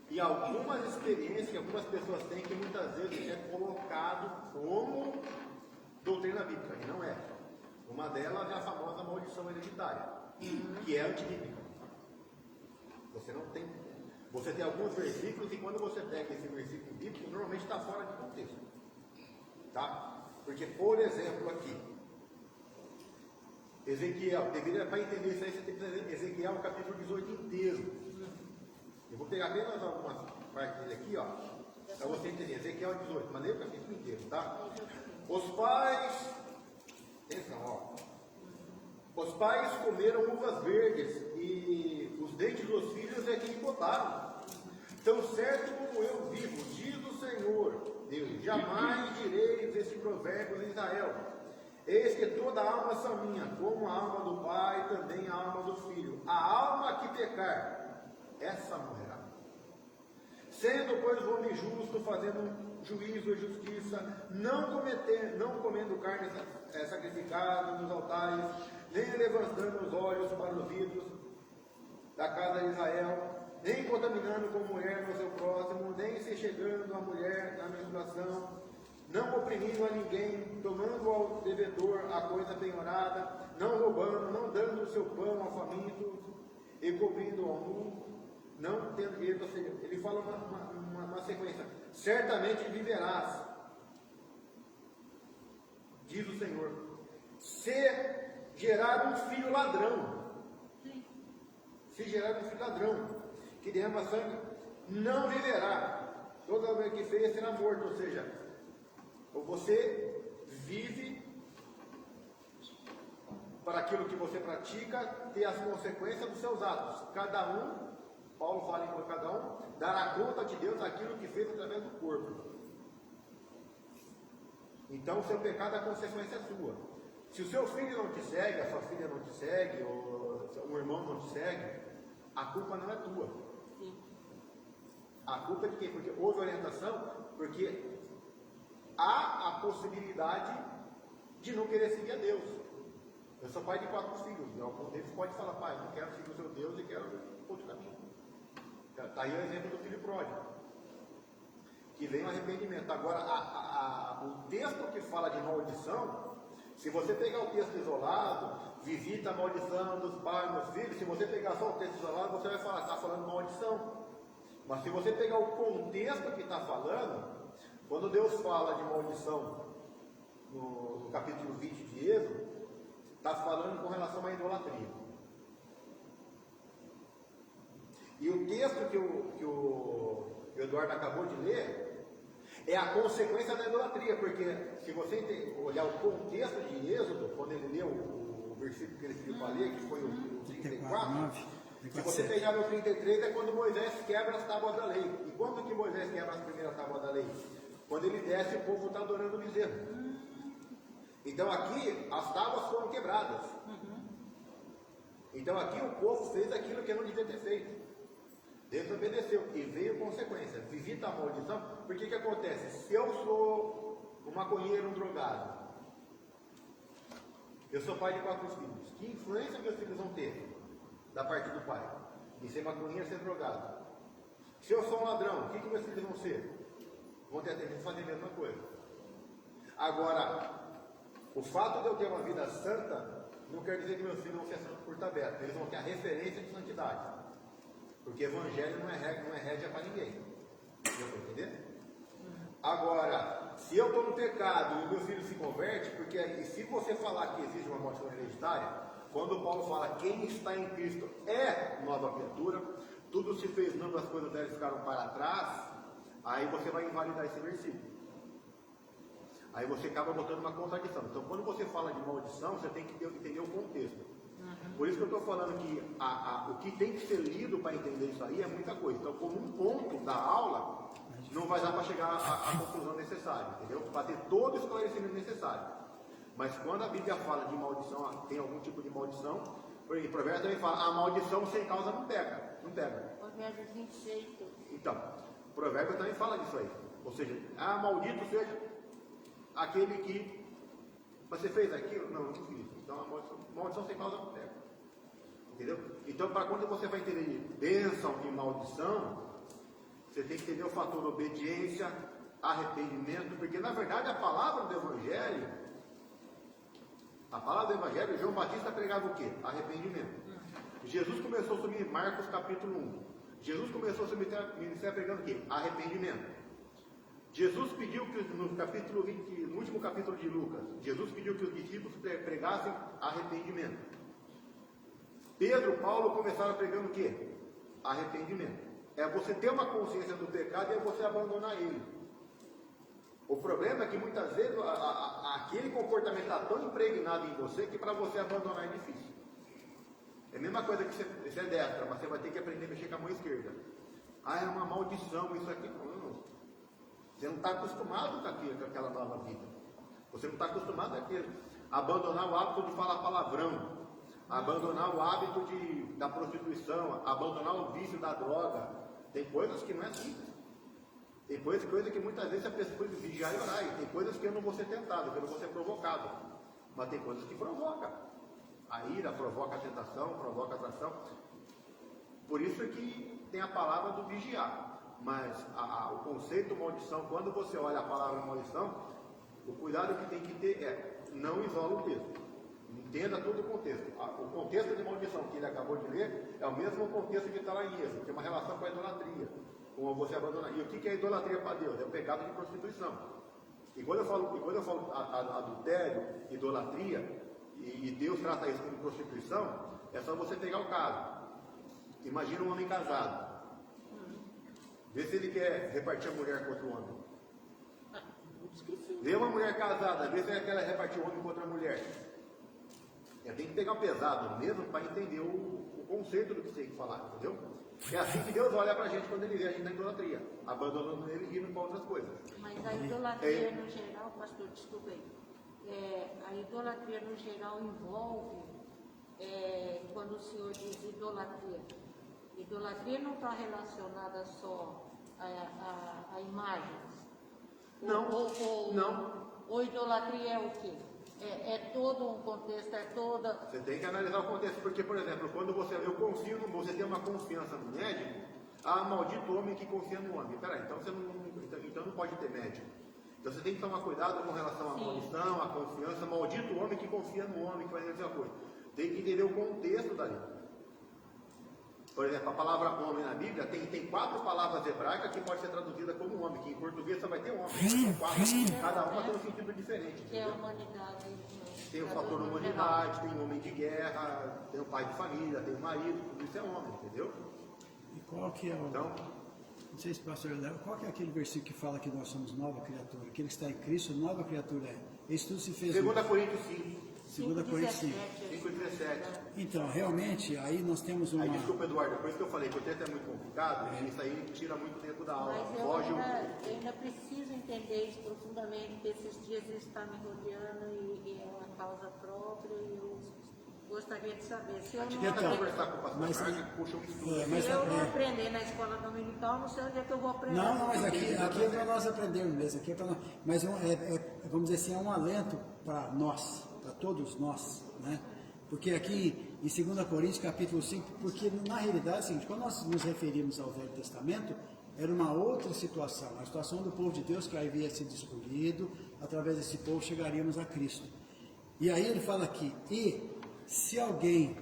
e algumas experiências que algumas pessoas têm que muitas vezes é colocado como doutrina bíblica, e não é. Uma delas é a famosa maldição hereditária, que é antibíblica. Você tem alguns versículos e quando você pega esse versículo bíblico, normalmente está fora de contexto. Tá? Porque, por exemplo, aqui, Ezequiel, para entender isso aí, você tem que ler Ezequiel capítulo 18 inteiro. Eu vou pegar apenas algumas partes dele aqui, ó, para você entender. Ezequiel 18, mas leia o capítulo inteiro, tá? Os pais... Atenção, ó. Os pais comeram uvas verdes e os dentes dos filhos é que botaram. Tão certo como eu vivo, diz o Senhor Deus, jamais direis esse provérbio em Israel. Eis que toda alma são minha, como a alma do pai, também a alma do filho. A alma que pecar, essa morrerá. Sendo, pois, o homem justo, fazendo juízo e justiça, não comendo carne sacrificada nos altares, nem levantando os olhos para os ídolos da casa de Israel, nem contaminando com mulher no seu próximo, nem se chegando a mulher na menstruação, não oprimindo a ninguém, tomando ao devedor a coisa penhorada, não roubando, não dando o seu pão ao faminto, e cobrindo ao nu, não tendo medo. Ou seja, ele fala uma sequência: certamente viverás, diz o Senhor, se gerar um filho ladrão. Se gerar um filho ladrão, que derrama sangue, não viverá. Toda vez que fez será morto. Ou seja, você vive para aquilo que você pratica ter as consequências dos seus atos. Cada um, Paulo fala em cada um, dará conta de Deus aquilo que fez através do corpo. Então o seu pecado, a consequência é sua. Se o seu filho não te segue, a sua filha não te segue, ou um irmão não te segue, a culpa não é tua. A culpa é de quem? Porque houve orientação, porque há a possibilidade de não querer seguir a Deus. Eu sou pai de 4 filhos, e algum deles pode falar, pai, não quero seguir o seu Deus e quero outro caminho. Está aí o exemplo do filho pródigo, que vem o arrependimento. Agora, o texto que fala de maldição, se você pegar o texto isolado, visita a maldição dos pais, dos filhos, se você pegar só o texto isolado, você vai falar, está falando maldição. Mas se você pegar o contexto que está falando, quando Deus fala de maldição no capítulo 20 de Êxodo, está falando com relação à idolatria. E o texto que o Eduardo acabou de ler é a consequência da idolatria, porque se você olhar o contexto de Êxodo, quando ele leu o versículo que ele pediu para ler, que foi o 34, se você pegar no 33, é quando Moisés quebra as tábuas da lei. E quando que Moisés quebra as primeiras tábuas da lei? Quando ele desce, o povo está adorando o bezerro. Então aqui, as tábuas foram quebradas. Então aqui o povo fez aquilo que não devia ter feito. Desobedeceu e veio consequência. Visita a maldição. Porque que acontece? Se eu sou um maconheiro, um drogado, eu sou pai de 4 filhos, que influência meus filhos vão ter da parte do pai? De ser maconheiro e ser drogado. Se eu sou um ladrão, o que meus filhos vão ser? Vão ter a tendência de fazer a mesma coisa. Agora, o fato de eu ter uma vida santa não quer dizer que meus filhos vão ser santos por tabela. Eles vão ter a referência de santidade. Porque evangelho não é rédea para ninguém. Deu para entender? Agora, se eu estou no pecado e o meu filho se converte, porque e se você falar que existe uma maldição hereditária, quando Paulo fala quem está em Cristo é nova criatura, tudo se fez novo, as coisas delas ficaram para trás, aí você vai invalidar esse versículo. Aí você acaba botando uma contradição. Então, quando você fala de maldição, você tem que entender o contexto. Por isso que eu estou falando que o que tem que ser lido para entender isso aí é muita coisa. Então, como um ponto da aula, não vai dar para chegar à conclusão necessária, entendeu? Para ter todo o esclarecimento necessário. Mas quando a Bíblia fala de maldição, tem algum tipo de maldição, em Provérbios também fala, a maldição sem causa não pega. Não pega. Provérbios 26. Então, Provérbios também fala disso aí. Ou seja, maldito seja aquele que você fez aquilo? Não fiz. Então, a maldição sem causa não pega. Entendeu? Então, para quando você vai entender bênção e maldição, você tem que entender o fator obediência, arrependimento, porque na verdade a palavra do Evangelho, João Batista pregava o quê? Arrependimento. Jesus começou a assumir Marcos capítulo 1. Jesus começou a assumir ministério pregando o quê? Arrependimento. Jesus pediu que no capítulo 20, no último capítulo de Lucas, Jesus pediu que os discípulos pregassem arrependimento. Pedro, Paulo começaram pregando o quê? Arrependimento. É você ter uma consciência do pecado e é você abandonar ele. O problema é que muitas vezes aquele comportamento está tão impregnado em você que para você abandonar é difícil. É a mesma coisa que você é destra, mas você vai ter que aprender a mexer com a mão esquerda. É uma maldição isso aqui. Não. Você não está acostumado com aquela nova vida. Você não está acostumado a abandonar o hábito de falar palavrão, abandonar o hábito da prostituição, abandonar o vício da droga. Tem coisas que não é simples. Tem coisas que muitas vezes a pessoa precisa vigiar e orar. E tem coisas que eu não vou ser tentado, que eu não vou ser provocado. Mas tem coisas que provocam. A ira provoca a tentação, provoca a atração. Por isso é que tem a palavra do vigiar. Mas o conceito maldição, quando você olha a palavra maldição, o cuidado que tem que ter é não isola o texto. Entenda todo o contexto. O contexto de maldição que ele acabou de ler é o mesmo contexto que está lá em Êxodo, tem uma relação com a idolatria, com você abandonar. E o que é idolatria para Deus? É o pecado de prostituição. E quando eu falo adultério, idolatria, e Deus trata isso como prostituição, é só você pegar o caso. Imagina um homem casado. Vê se ele quer repartir a mulher contra o homem. Vê uma mulher casada, vê se ela quer repartir o homem contra a mulher. Tem que pegar o pesado mesmo para entender o conceito do que tem que falar, entendeu? É assim que Deus olha para a gente quando ele vê a gente na idolatria, abandonando ele e indo para outras coisas. Mas a idolatria no geral, pastor, desculpa aí, a idolatria no geral envolve, quando o senhor diz idolatria, idolatria não está relacionada só a imagens. Não, Ou idolatria é o quê? É todo um contexto, é toda... Você tem que analisar o contexto, porque, por exemplo, quando eu confio no você tem uma confiança no médico, maldito homem que confia no homem. Peraí, então você não pode ter médico. Então você tem que tomar cuidado com relação à maldição, à confiança, maldito homem que confia no homem, que vai dizer a coisa. Tem que entender o contexto dali. Por exemplo, a palavra homem na Bíblia tem 4 palavras hebraicas que pode ser traduzida como homem, que em português só vai ter homem. São 4, cada uma tem um sentido diferente. Que é a humanidade. Tem o fator humanidade, tem o homem de guerra, tem o pai de família, tem o marido, tudo isso é homem, entendeu? E qual que é o... Então, Não sei se o pastor lembra, qual que é aquele versículo que fala que nós somos nova criatura? Aquele que está em Cristo, nova criatura é. Isso tudo se fez... 2 Coríntios 5. 2 Coríntios 5. 5,17. Então, realmente, aí nós temos uma... Aí, desculpa, Eduardo, depois que eu falei que o texto é muito complicado, isso aí tira muito tempo da aula. Mas eu Foge ainda preciso entender isso profundamente, porque esses dias ele está me rodeando e é uma causa própria e eu gostaria de saber. Se eu não Tenta aprender, conversar com o pastor Mas- Marcos, puxa um estudo. se eu não aprender na escola dominical, não sei onde é que eu vou aprender. Não, mas aqui é para nós aprendermos mesmo. Aqui é para nós, mas vamos dizer assim, é um alento para nós, para todos nós, né? Porque aqui em 2 Coríntios capítulo 5, porque na realidade é o seguinte, quando nós nos referimos ao Velho Testamento, era uma outra situação, a situação do povo de Deus que havia sido escolhido, através desse povo chegaríamos a Cristo. E aí ele fala aqui, e se alguém,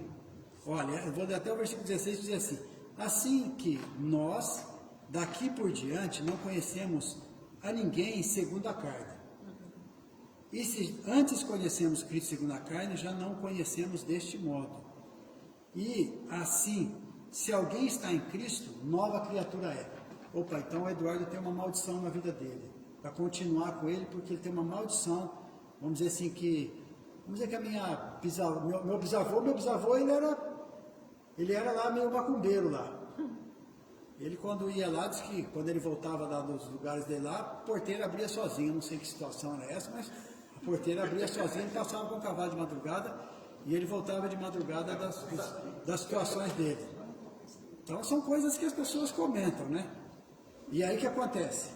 olha, eu vou dar até o versículo 16, diz assim, assim que nós, daqui por diante, não conhecemos a ninguém segundo a carne. E se antes conhecemos Cristo segundo a carne, já não conhecemos deste modo. E assim, se alguém está em Cristo, nova criatura é. Opa, então o Eduardo tem uma maldição na vida dele. Para continuar com ele, porque ele tem uma maldição, vamos dizer assim vamos dizer que a meu bisavô, ele era lá meio macumbeiro lá. Ele quando ia lá, disse que quando ele voltava lá dos lugares dele lá, a porteira abria sozinha, não sei que situação era essa, mas a porteira abria sozinha, ele passava com o cavalo de madrugada e ele voltava de madrugada das situações dele. Então são coisas que as pessoas comentam, né? E aí o que acontece?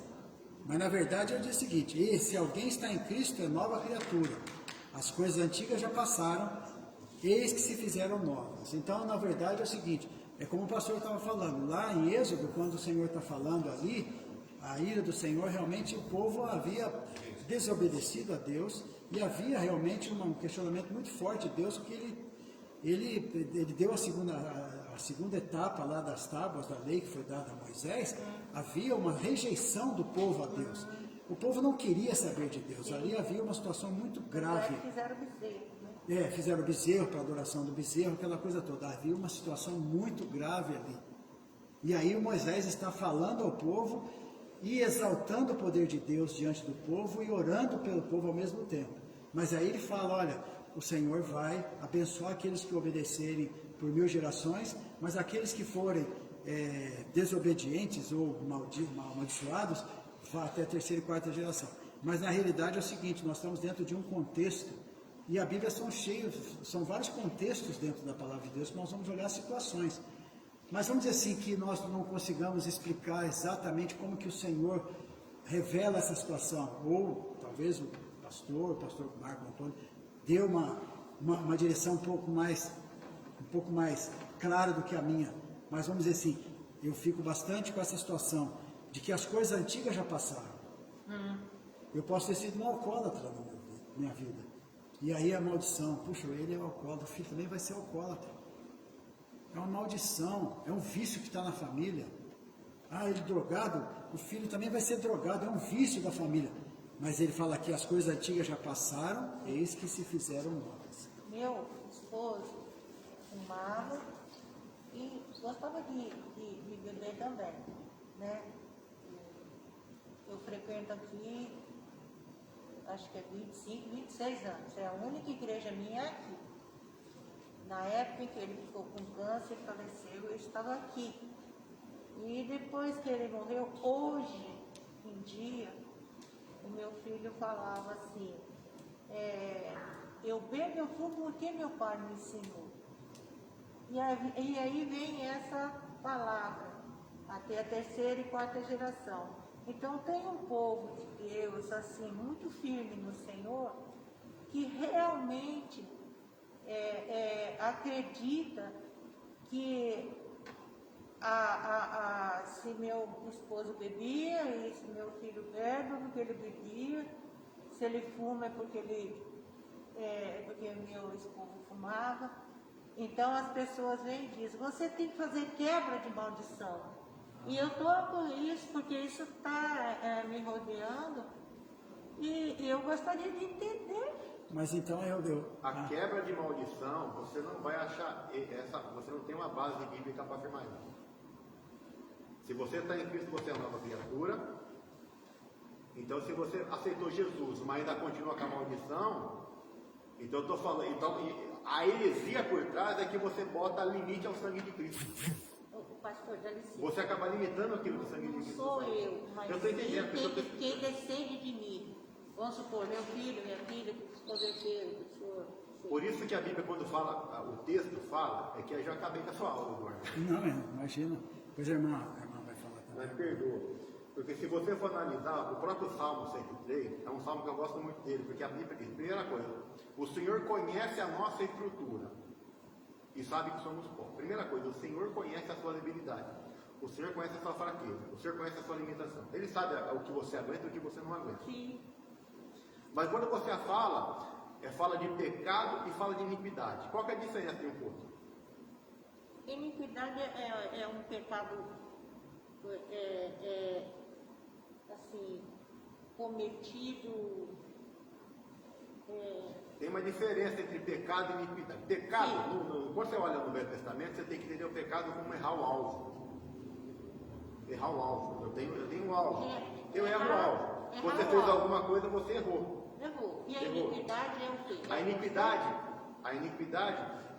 Mas na verdade eu digo o seguinte, e se alguém está em Cristo é nova criatura. As coisas antigas já passaram, eis que se fizeram novas. Então, na verdade, é o seguinte, é como o pastor estava falando, lá em Êxodo, quando o Senhor está falando ali, a ira do Senhor, realmente o povo havia desobedecido a Deus, e havia realmente um questionamento muito forte de Deus, porque ele deu a segunda etapa lá das tábuas da lei que foi dada a Moisés, havia uma rejeição do povo a Deus. O povo não queria saber de Deus, ali havia uma situação muito grave. Fizeram bezerro, né? Fizeram bezerro para a adoração do bezerro, aquela coisa toda. Havia uma situação muito grave ali. E aí o Moisés está falando ao povo e exaltando o poder de Deus diante do povo e orando pelo povo ao mesmo tempo. Mas aí ele fala, olha, o Senhor vai abençoar aqueles que obedecerem por 1000 gerações, mas aqueles que forem desobedientes ou amaldiçoados, vá até a 3ª e 4ª geração. Mas na realidade é o seguinte, nós estamos dentro de um contexto, e a Bíblia são vários contextos dentro da palavra de Deus, que nós vamos olhar situações. Mas vamos dizer assim, que nós não consigamos explicar exatamente como que o Senhor revela essa situação, ou talvez o pastor Marco Antônio, deu uma direção um pouco mais clara do que a minha. Mas vamos dizer assim, eu fico bastante com essa situação, de que as coisas antigas já passaram. Eu posso ter sido um alcoólatra na minha vida. E aí a maldição, puxa, ele é um alcoólatra, o filho também vai ser alcoólatra. É uma maldição, é um vício que está na família. Ele drogado, o filho também vai ser drogado, é um vício da família. Mas ele fala que as coisas antigas já passaram, eis que se fizeram novas. Meu esposo fumava e gostava de beber também, né? Eu frequento aqui, acho que é 25, 26 anos. É a única igreja minha aqui. Na época em que ele ficou com câncer e faleceu, eu estava aqui. E depois que ele morreu, hoje em dia, o meu filho falava assim, eu bebo, eu fumo porque meu pai me ensinou. E aí vem essa palavra, até a 3ª e 4ª geração. Então tem um povo de Deus assim muito firme no Senhor que realmente acredita que se meu esposo bebia e se meu filho bebe é porque ele bebia, se ele fuma é porque meu esposo fumava. Então as pessoas vêm e dizem, você tem que fazer quebra de maldição. E eu estou com isso porque isso está me rodeando e eu gostaria de entender. Mas então A quebra de maldição, você não vai achar você não tem uma base bíblica para afirmar isso. Se você está em Cristo, você é uma nova criatura. Então, se você aceitou Jesus, mas ainda continua com a maldição, então eu estou falando, a heresia por trás é que você bota limite ao sangue de Cristo. Pastor, dá licença. Você acaba limitando aquilo que o sangue de Não Cristo sou faz. eu, mas Eu estou entendendo. quem descende de mim. Vamos supor, meu filho, minha filha, que se converteram, que o senhor... Por isso que a Bíblia, quando fala, o texto fala, é que eu já acabei com a sua aula, Eduardo. Não, imagina. Pois a irmã vai falar também. Mas perdoa. Porque se você for analisar, o próprio Salmo 103, é um salmo que eu gosto muito dele, porque a Bíblia diz, primeira coisa, o Senhor conhece a nossa estrutura e sabe que somos pó. Primeira coisa, o Senhor conhece a sua debilidade. O Senhor conhece a sua fraqueza. O Senhor conhece a sua limitação. Ele sabe o que você aguenta e o que você não aguenta. Sim. Mas quando você fala, fala de pecado e fala de iniquidade. Qual que é a diferença entre um outro? Iniquidade é um pecado assim, cometido. Tem uma diferença entre pecado e iniquidade. Pecado, quando você olha no Velho Testamento, você tem que entender o pecado como errar o alvo. Errar o alvo. Eu tenho um alvo. Eu erro o alvo. Você fez alguma coisa, você errou. Errou. E a iniquidade é o quê? A iniquidade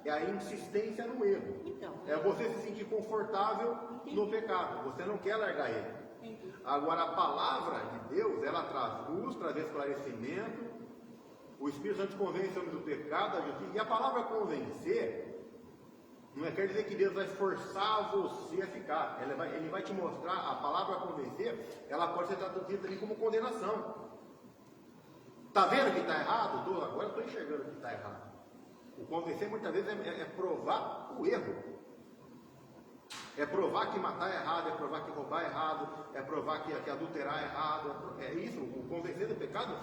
é a insistência no erro. Então, é você se sentir confortável no pecado. Você não quer largar ele. Entendi. Agora, a palavra de Deus, ela traz luz, traz esclarecimento. O Espírito Santo convence o homem do pecado, da justiça. E a palavra convencer não quer dizer que Deus vai forçar você a ficar. Ele vai te mostrar, a palavra convencer, ela pode ser traduzida também como condenação. Está vendo que está errado? Agora eu estou enxergando que está errado. O convencer muitas vezes é provar o erro. É provar que matar é errado, é provar que roubar é errado, é provar que adulterar é errado. É isso, o convencer do pecado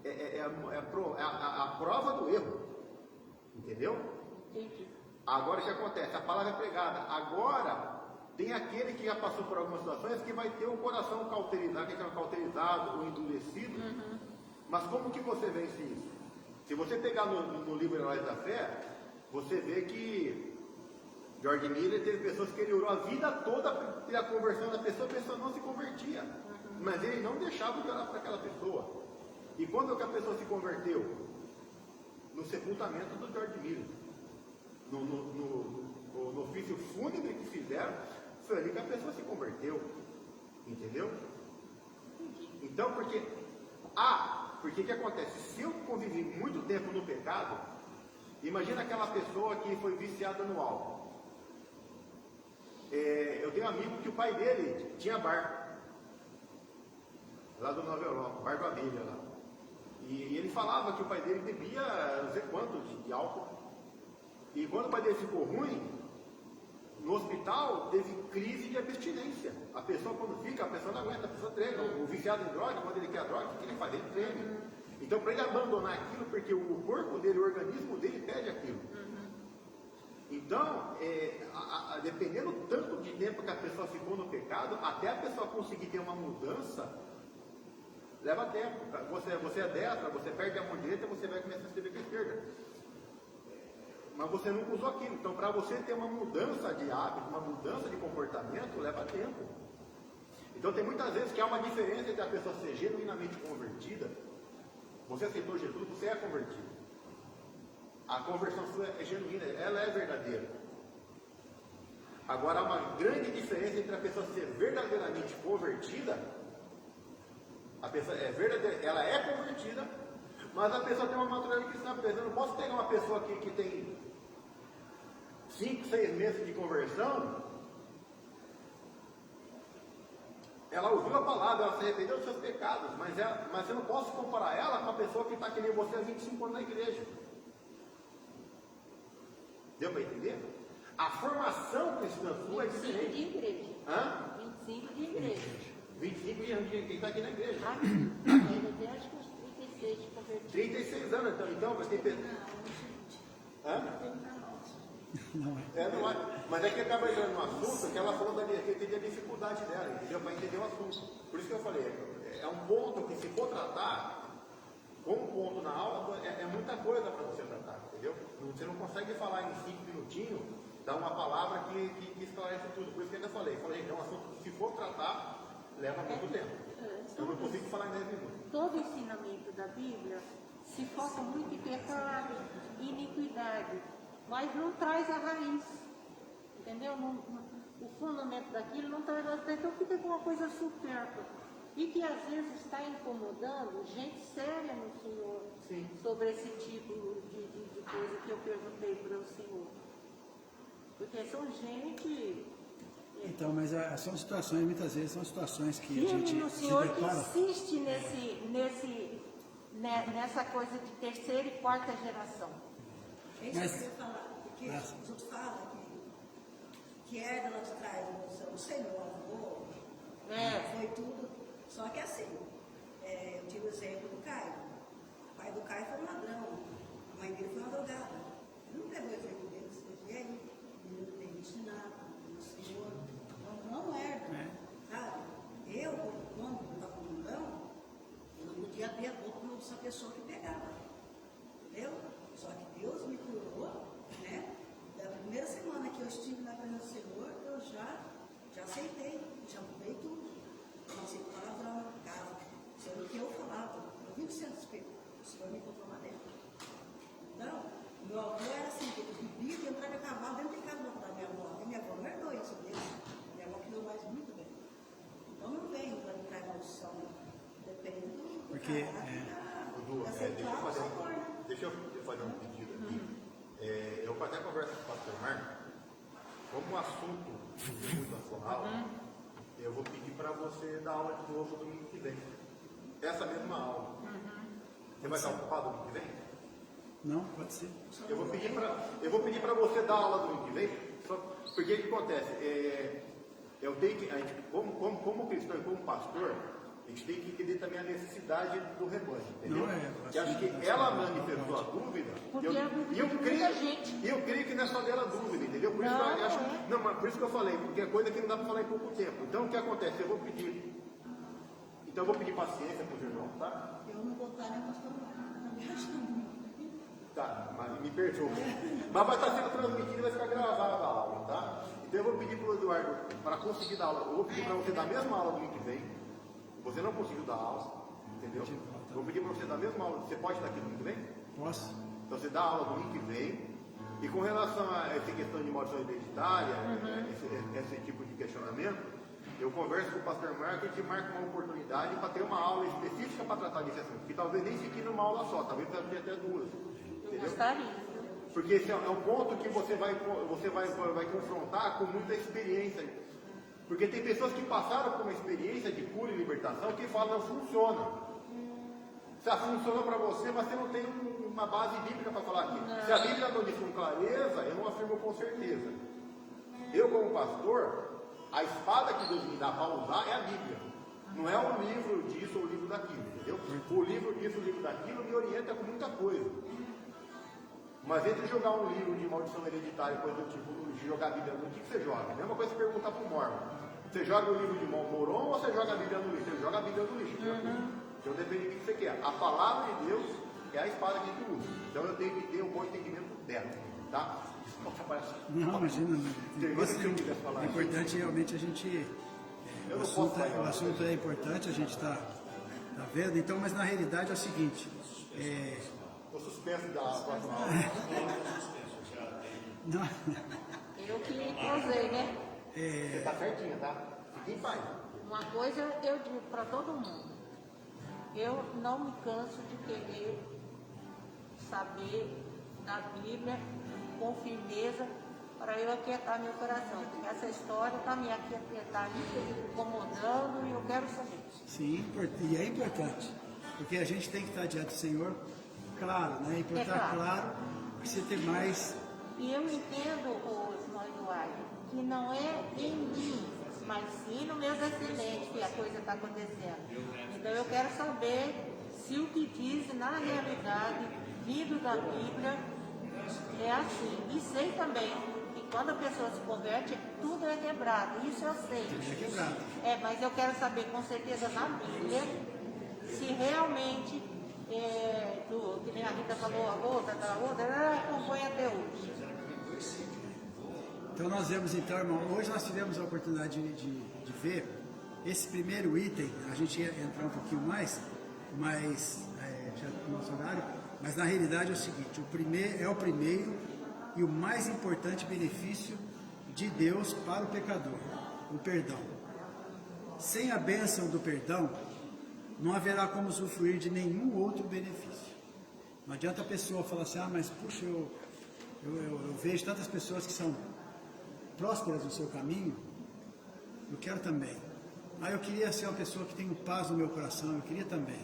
é a prova do erro. Entendeu? Entendi. Agora o que acontece? A palavra é pregada. Agora, tem aquele que já passou por algumas situações que vai ter o coração cauterizado ou endurecido. Uhum. Mas como que você vence isso? Se você pegar no livro Heróis da Fé, você vê que George Miller teve pessoas que ele orou a vida toda para ter a conversão da pessoa, a pessoa não se convertia. Mas ele não deixava de orar para aquela pessoa. E quando que a pessoa se converteu? No sepultamento do George Miller. No ofício fúnebre que fizeram, foi ali que a pessoa se converteu. Entendeu? Então, porque o que acontece? Se eu convivi muito tempo no pecado, imagina aquela pessoa que foi viciada no álcool. Eu tenho um amigo que o pai dele tinha bar, lá do Nova Europa, bar da Bíblia lá. E ele falava que o pai dele bebia não sei quanto de álcool. E quando o pai dele ficou ruim, no hospital teve crise de abstinência. A pessoa quando fica, a pessoa não aguenta, a pessoa treina. O viciado em droga, quando ele quer droga, o que ele faz? Ele treina. Então para ele abandonar aquilo, porque o corpo dele, o organismo dele pede aquilo. Então, dependendo tanto de tempo que a pessoa ficou no pecado, até a pessoa conseguir ter uma mudança, leva tempo. Você é destra, você perde a mão direita, você vai começar a escrever com a esquerda. Mas você nunca usou aquilo. Então, para você ter uma mudança de hábito, uma mudança de comportamento, leva tempo. Então, tem muitas vezes que há uma diferença entre a pessoa ser genuinamente convertida. Você aceitou Jesus, você é convertido. A conversão sua é genuína, ela é verdadeira. Agora, há uma grande diferença entre a pessoa ser verdadeiramente convertida. A pessoa ela é convertida, mas a pessoa tem uma maturidade cristã. Por exemplo, eu não posso pegar uma pessoa que tem 5, 6 meses de conversão Ela ouviu a palavra, ela se arrependeu dos seus pecados, mas eu não posso comparar ela com a pessoa que está que nem você há 25 anos na igreja. Deu para entender? A formação cristã sua é 25 diferente. de igreja. Hã? 25 de igreja. 25 de quem está aqui na igreja. Aqui, acho que uns 36 de convertidos. 36 anos, então vai ter pessoas. Hã? Não é. Não é. Mas é que acaba entrando no assunto que ela falou que teve a dificuldade dela, entendeu? Para entender o assunto. Por isso que eu falei, é um ponto que se for tratar, como ponto na aula, é muita coisa para você tratar, entendeu? Você não consegue falar em 5 minutinhos, dar uma palavra que esclarece tudo. Por isso que eu ainda falei, é um assunto que se for tratar, leva muito tempo. Eu não consigo falar em 10 minutos. Todo o ensinamento da Bíblia se foca muito em pecado, iniquidade, mas não traz a raiz, entendeu? O fundamento daquilo não traz a raiz, então fica com uma coisa supérflua. E que às vezes está incomodando gente séria no Senhor. Sim. Sobre esse tipo de coisa que eu perguntei para o Senhor. Porque são gente... Então, mas são situações, muitas vezes são situações que a Firme gente no se Senhor que depara. insiste nessa coisa de terceira e quarta geração. É isso Mas- que eu ia falar, porque Mas- os outros falam que herda lá de trás, o Senhor, avô, foi tudo. Só que assim, eu tive o exemplo do Caio. O pai do Caio foi um ladrão, a mãe dele foi uma drogada. Ele não pegou o exemplo dele, e aí, ele não tem ensinado, o Senhor, não herda, sabe? Eu, quando estava com o mundão, eu não podia abrir a boca dessa pessoa que pegava. Entendeu? Só que Deus me curou, né? Da primeira semana que eu estive na presença do Senhor, eu já aceitei, já mudei tudo. Eu não aceito palavrão na casa, sendo que eu falava, eu vi o centro do espelho, o Senhor me encontrou lá dentro. Então, meu avô era assim, ele bebia e entrava a cavalo dentro de casa da minha avó. E minha avó não herdou isso dele. Minha avó criou mais muito bem. Então não vem para entrar em maldição, depende do Porque, Dudu, deixa eu fazer um pedido aqui. Eu até converso com o pastor Marco. Como o assunto é muito atual, eu vou pedir para você dar aula de novo domingo que vem. Essa mesma aula. Você vai estar ocupado domingo que vem? Não, pode ser. Eu vou pedir para você dar aula domingo que vem. Porque o que acontece? Eu tenho que, a gente, como cristão e como pastor, a gente tem que entender também a necessidade do rebanho, entendeu? Eu acho que ela manifestou a dúvida, Porque e é a dúvida de muita gente. eu creio que não é só dela dúvida, entendeu? Por isso que eu acho, mas por isso que eu falei, porque é coisa que não dá para falar em pouco tempo. Então o que acontece? Eu vou pedir paciência para os irmãos, tá? Eu não vou estar, né, pastor? Não me achando. Tá, mas me perdoa. Mas vai estar sendo transmitido e vai ficar gravada a aula, tá? Então eu vou pedir para o Eduardo, para conseguir dar aula, eu vou pedir para você dar a mesma aula do ano que vem. Você não conseguiu dar aula, entendeu? Vou pedir para você dar a mesma aula. Você pode estar aqui no ano que vem? Posso? Então você dá aula do ano que vem. E com relação a essa questão de maldição hereditária, esse tipo de questionamento, eu converso com o pastor Marco e te marco uma oportunidade para ter uma aula específica para tratar desse assunto. Que talvez nem fique numa aula só, talvez precise ter até duas. Eu Entendeu? gostaria. Porque esse é um ponto que você vai confrontar com muita experiência. Porque tem pessoas que passaram por uma experiência de cura e libertação que falam, não funciona. Se funcionou para você, mas você não tem uma base bíblica para falar aqui. Se a Bíblia não diz com clareza, eu não afirmo com certeza. Eu, como pastor, a espada que Deus me dá para usar é a Bíblia. Não é um livro disso ou um livro daquilo, entendeu? O livro disso, o livro daquilo me orienta com muita coisa. Mas entre jogar um livro de maldição hereditária, coisa do tipo, jogar a Bíblia no lixo, o que você joga? A mesma coisa que perguntar para o Mormon. Você joga o livro de Moron ou você joga a Bíblia no lixo? Você joga a Bíblia no lixo. Então depende do que você quer. A palavra de Deus é a espada que a gente usa. Então eu tenho que ter um bom entendimento dela. Tá? Não, imagina. falar. É importante realmente a gente. Eu O não assunto, posso falar. o assunto é importante, a gente está vendo. Então, mas na realidade é o seguinte. Estou suspenso da próxima aula. Não, Eu que causei, né? Você está certinha, tá? Fique em paz. Uma coisa eu digo para todo mundo. Eu não me canso de querer saber da Bíblia com firmeza para eu aquietar meu coração, porque essa história está me aquietando, me incomodando e eu quero saber. Sim, e é importante, porque a gente tem que estar diante do Senhor, claro, né? Importar claro, precisa ter mais. E eu entendo, irmão Eduardo, que não é em mim, mas sim no meu descendente que a coisa está acontecendo. Então eu quero saber se o que diz na realidade, vindo da Bíblia, é assim. E sei também que quando a pessoa se converte, tudo é quebrado. Isso eu sei. Tudo é quebrado. Mas eu quero saber com certeza na Bíblia se realmente, que nem a Rita falou, a outra, ela acompanha até hoje. Então nós vemos então, irmão, hoje nós tivemos a oportunidade de ver esse primeiro item, a gente ia entrar um pouquinho mais, mas já no nosso horário, mas na realidade é o seguinte, o primeiro e o mais importante benefício de Deus para o pecador, o perdão. Sem a bênção do perdão, não haverá como usufruir de nenhum outro benefício. Não adianta a pessoa falar assim, mas puxa, eu vejo tantas pessoas que são prósperas no seu caminho, eu quero também. Eu queria ser uma pessoa que tem paz no meu coração, eu queria também.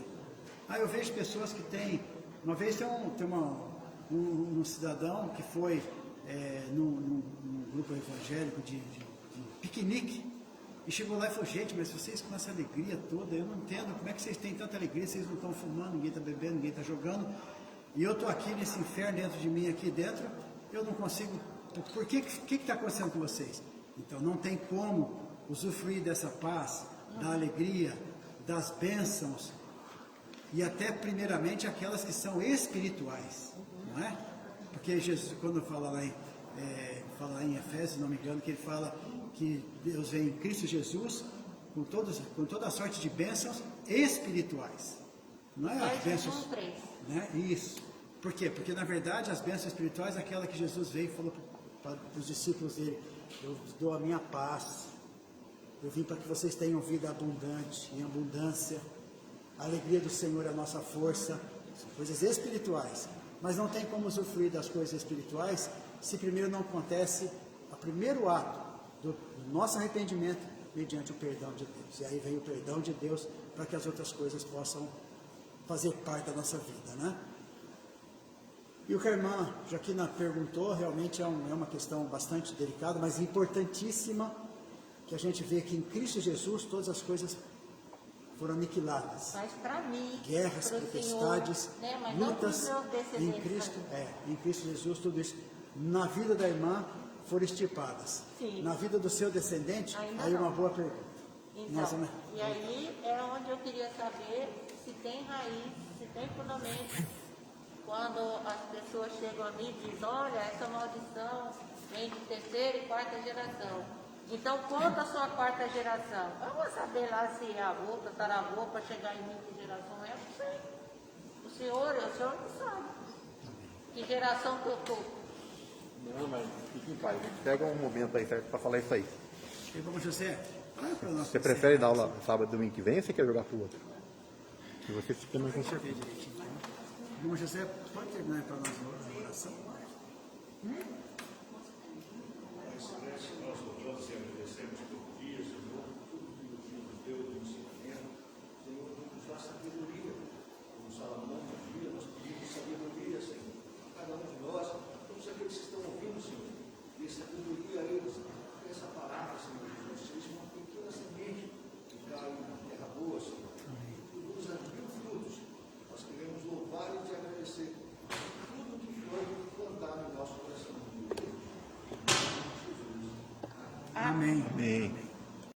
Eu vejo pessoas que têm... Uma vez tem um cidadão que foi num grupo evangélico de piquenique, e chegou lá e falou, gente, mas vocês com essa alegria toda, eu não entendo, como é que vocês têm tanta alegria, vocês não estão fumando, ninguém está bebendo, ninguém está jogando, e eu estou aqui nesse inferno dentro de mim, aqui dentro, eu não consigo... Por que está acontecendo com vocês? Então não tem como usufruir dessa paz, da alegria, das bênçãos, e até primeiramente aquelas que são espirituais, não é? Porque Jesus, quando fala lá em Efésios, se não me engano, que ele fala que Deus vem em Cristo Jesus com toda a sorte de bênçãos espirituais, não é as bênçãos, né? Isso. Por quê? Porque na verdade as bênçãos espirituais é aquela que Jesus veio e falou para os discípulos dele, eu dou a minha paz, eu vim para que vocês tenham vida abundante, em abundância, a alegria do Senhor é a nossa força, coisas espirituais, mas não tem como usufruir das coisas espirituais se primeiro não acontece o primeiro ato do nosso arrependimento mediante o perdão de Deus, e aí vem o perdão de Deus para que as outras coisas possam fazer parte da nossa vida, né? E o que a irmã Joaquina perguntou, realmente é uma questão bastante delicada, mas importantíssima, que a gente vê que em Cristo Jesus todas as coisas foram aniquiladas. Mas para mim, guerras, tempestades, lutas em Cristo, em Cristo Jesus, tudo isso, na vida da irmã, foram extirpadas. Sim. Na vida do seu descendente, ainda aí não. uma boa pergunta. Então, e aí é onde eu queria saber se tem raiz, se tem fundamento. Quando as pessoas chegam a mim e dizem, olha, essa maldição vem de terceira e quarta geração. Então conta a sua quarta geração. Eu vou saber lá se é avô, tataravô, para chegar em mim que geração é, eu não sei. O senhor não sabe. Que geração que eu estou? Não, mas fique em paz. Pega um momento aí, certo, para falar isso aí. Irmão José, olha para nós. Você prefere dar aula sábado e domingo que vem ou você quer jogar pro outro? Se você fica mais com certeza. Irmão José, pode terminar para nós a oração? Nós agradecemos todo dia, Senhor, tudo que o Senhor nos deu de ensinamento. Senhor, nos dá sabedoria. Como Salomão dizia, nós pedimos sabedoria, Senhor. Cada um de nós, todos aqueles que estão ouvindo, Senhor, dê sabedoria a eles. Essa palavra, Senhor Jesus, seja uma pequena semente que cai na terra boa, Senhor. Produza 1000 frutos. Nós queremos louvar e te agradecer por tudo que foi plantado no nosso coração. Amém. Amém.